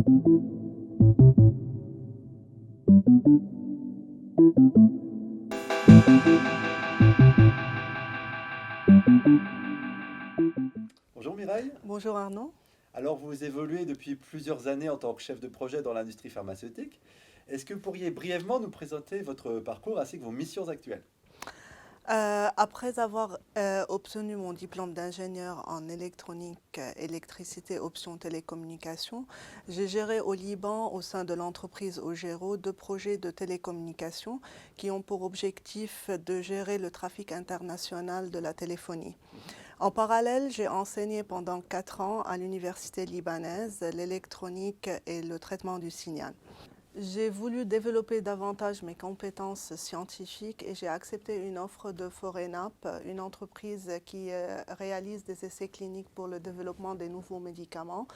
Bonjour Mireille. Bonjour Arnaud. Alors vous évoluez depuis plusieurs années en tant que chef de projet dans l'industrie pharmaceutique. Est-ce que vous pourriez brièvement nous présenter votre parcours ainsi que vos missions actuelles? Après avoir obtenu mon diplôme d'ingénieur en électronique, électricité, option télécommunications, j'ai géré au Liban, au sein de l'entreprise Ogero, deux projets de télécommunications qui ont pour objectif de gérer le trafic international de la téléphonie. En parallèle, j'ai enseigné pendant 4 ans à l'université libanaise l'électronique et le traitement du signal. J'ai voulu développer davantage mes compétences scientifiques et j'ai accepté une offre de Forenap, une entreprise qui réalise des essais cliniques pour le développement des nouveaux médicaments,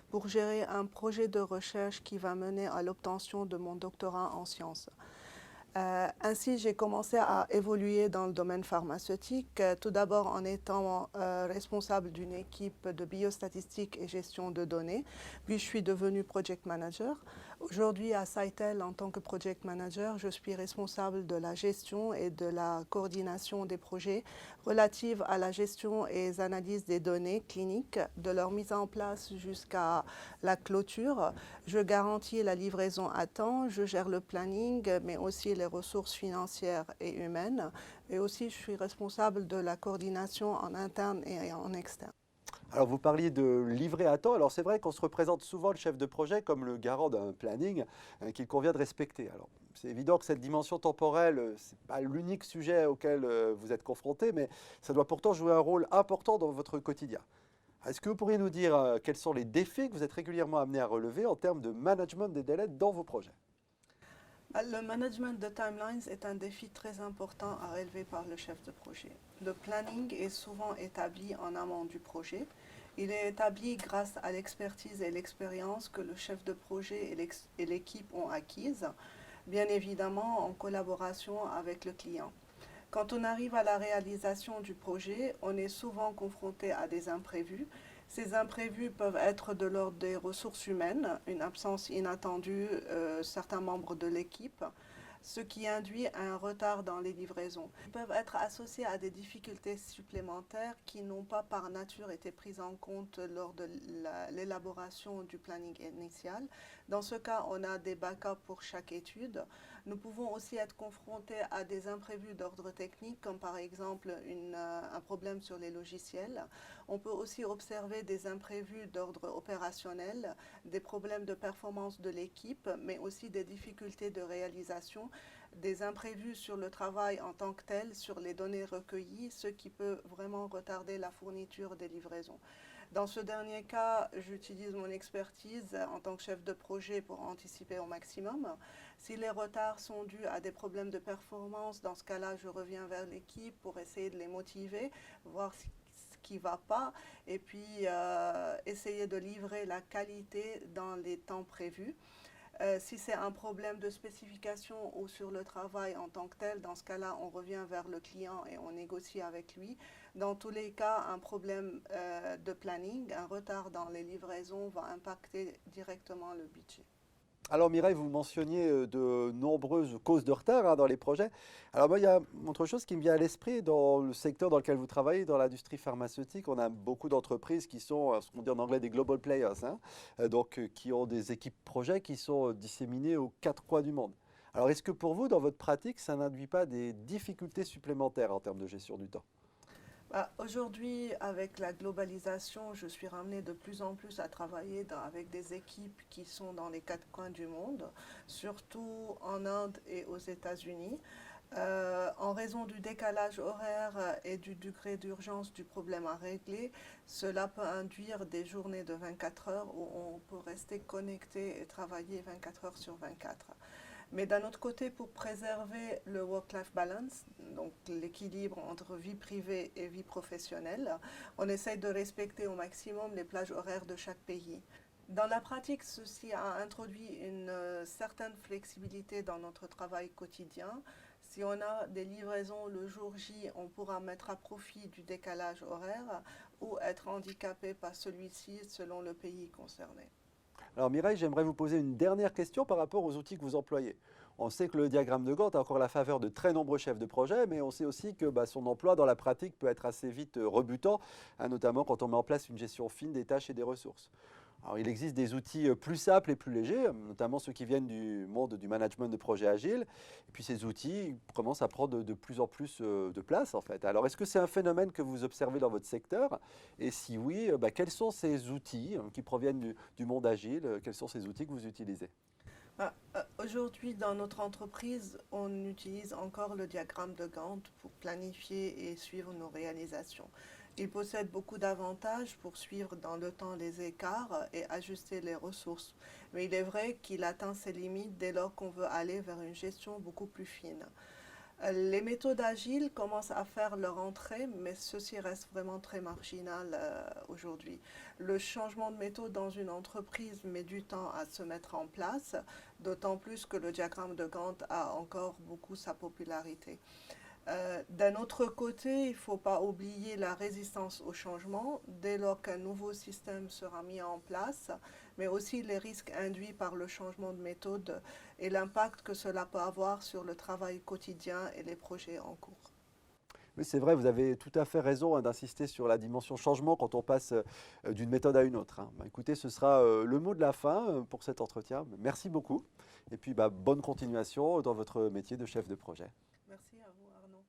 pour gérer un projet de recherche qui va mener à l'obtention de mon doctorat en sciences. Ainsi, j'ai commencé à évoluer dans le domaine pharmaceutique, tout d'abord en étant responsable d'une équipe de biostatistique et gestion de données, puis je suis devenue project manager. Aujourd'hui, à Cytel, en tant que project manager, je suis responsable de la gestion et de la coordination des projets relatifs à la gestion et les analyses des données cliniques, de leur mise en place jusqu'à la clôture. Je garantis la livraison à temps, je gère le planning, mais aussi les ressources financières et humaines. Et aussi, je suis responsable de la coordination en interne et en externe. Alors vous parliez de livrer à temps. Alors c'est vrai qu'on se représente souvent le chef de projet comme le garant d'un planning qu'il convient de respecter. Alors c'est évident que cette dimension temporelle, ce n'est pas l'unique sujet auquel vous êtes confronté, mais ça doit pourtant jouer un rôle important dans votre quotidien. Est-ce que vous pourriez nous dire quels sont les défis que vous êtes régulièrement amenés à relever en termes de management des délais dans vos projets? Le management de timelines est un défi très important à relever par le chef de projet. Le planning est souvent établi en amont du projet. Il est établi grâce à l'expertise et l'expérience que le chef de projet et l'équipe ont acquises, bien évidemment en collaboration avec le client. Quand on arrive à la réalisation du projet, on est souvent confronté à des imprévus. Ces imprévus peuvent être de l'ordre des ressources humaines, une absence inattendue, certains membres de l'équipe, ce qui induit un retard dans les livraisons. Ils peuvent être associés à des difficultés supplémentaires qui n'ont pas par nature été prises en compte lors de l'élaboration du planning initial. Dans ce cas, on a des backups pour chaque étude. Nous pouvons aussi être confrontés à des imprévus d'ordre technique, comme par exemple un problème sur les logiciels. On peut aussi observer des imprévus d'ordre opérationnel, des problèmes de performance de l'équipe, mais aussi des difficultés de réalisation, des imprévus sur le travail en tant que tel, sur les données recueillies, ce qui peut vraiment retarder la fourniture des livraisons. Dans ce dernier cas, j'utilise mon expertise en tant que chef de projet pour anticiper au maximum. Si les retards sont dus à des problèmes de performance, dans ce cas-là, je reviens vers l'équipe pour essayer de les motiver, voir ce qui ne va pas, et puis essayer de livrer la qualité dans les temps prévus. Si c'est un problème de spécification ou sur le travail en tant que tel, dans ce cas-là, on revient vers le client et on négocie avec lui. Dans tous les cas, un problème de planning, un retard dans les livraisons va impacter directement le budget. Alors Mireille, vous mentionniez de nombreuses causes de retard dans les projets. Alors moi, il y a autre chose qui me vient à l'esprit dans le secteur dans lequel vous travaillez, dans l'industrie pharmaceutique. On a beaucoup d'entreprises qui sont ce qu'on dit en anglais des global players, hein, qui ont des équipes projets qui sont disséminées aux quatre coins du monde. Alors est-ce que pour vous, dans votre pratique, ça n'induit pas des difficultés supplémentaires en termes de gestion du temps? Aujourd'hui, avec la globalisation, je suis ramenée de plus en plus à travailler avec des équipes qui sont dans les quatre coins du monde, surtout en Inde et aux États-Unis. En raison du décalage horaire et du degré d'urgence du problème à régler, cela peut induire des journées de 24 heures où on peut rester connecté et travailler 24 heures sur 24. Mais d'un autre côté, pour préserver le work-life balance, donc l'équilibre entre vie privée et vie professionnelle, on essaye de respecter au maximum les plages horaires de chaque pays. Dans la pratique, ceci a introduit une certaine flexibilité dans notre travail quotidien. Si on a des livraisons le jour J, on pourra mettre à profit du décalage horaire ou être handicapé par celui-ci selon le pays concerné. Alors Mireille, j'aimerais vous poser une dernière question par rapport aux outils que vous employez. On sait que le diagramme de Gantt a encore la faveur de très nombreux chefs de projet, mais on sait aussi que son emploi dans la pratique peut être assez vite rebutant, hein, notamment quand on met en place une gestion fine des tâches et des ressources. Alors, il existe des outils plus simples et plus légers, notamment ceux qui viennent du monde du management de projets agiles. Et puis ces outils commencent à prendre de plus en plus de place, en fait. Alors, est-ce que c'est un phénomène que vous observez dans votre secteur? Et si oui, quels sont ces outils qui proviennent du monde agile? Quels sont ces outils que vous utilisez? Aujourd'hui, dans notre entreprise, on utilise encore le diagramme de Gantt pour planifier et suivre nos réalisations. Il possède beaucoup d'avantages pour suivre dans le temps les écarts et ajuster les ressources. Mais il est vrai qu'il atteint ses limites dès lors qu'on veut aller vers une gestion beaucoup plus fine. Les méthodes agiles commencent à faire leur entrée, mais ceci reste vraiment très marginal aujourd'hui. Le changement de méthode dans une entreprise met du temps à se mettre en place, d'autant plus que le diagramme de Gantt a encore beaucoup sa popularité. D'un autre côté, il ne faut pas oublier la résistance au changement dès lors qu'un nouveau système sera mis en place, mais aussi les risques induits par le changement de méthode et l'impact que cela peut avoir sur le travail quotidien et les projets en cours. Oui, c'est vrai, vous avez tout à fait raison d'insister sur la dimension changement quand on passe d'une méthode à une autre, hein. Écoutez, ce sera le mot de la fin pour cet entretien. Merci beaucoup. Et puis, bonne continuation dans votre métier de chef de projet. Merci à vous, Arnaud.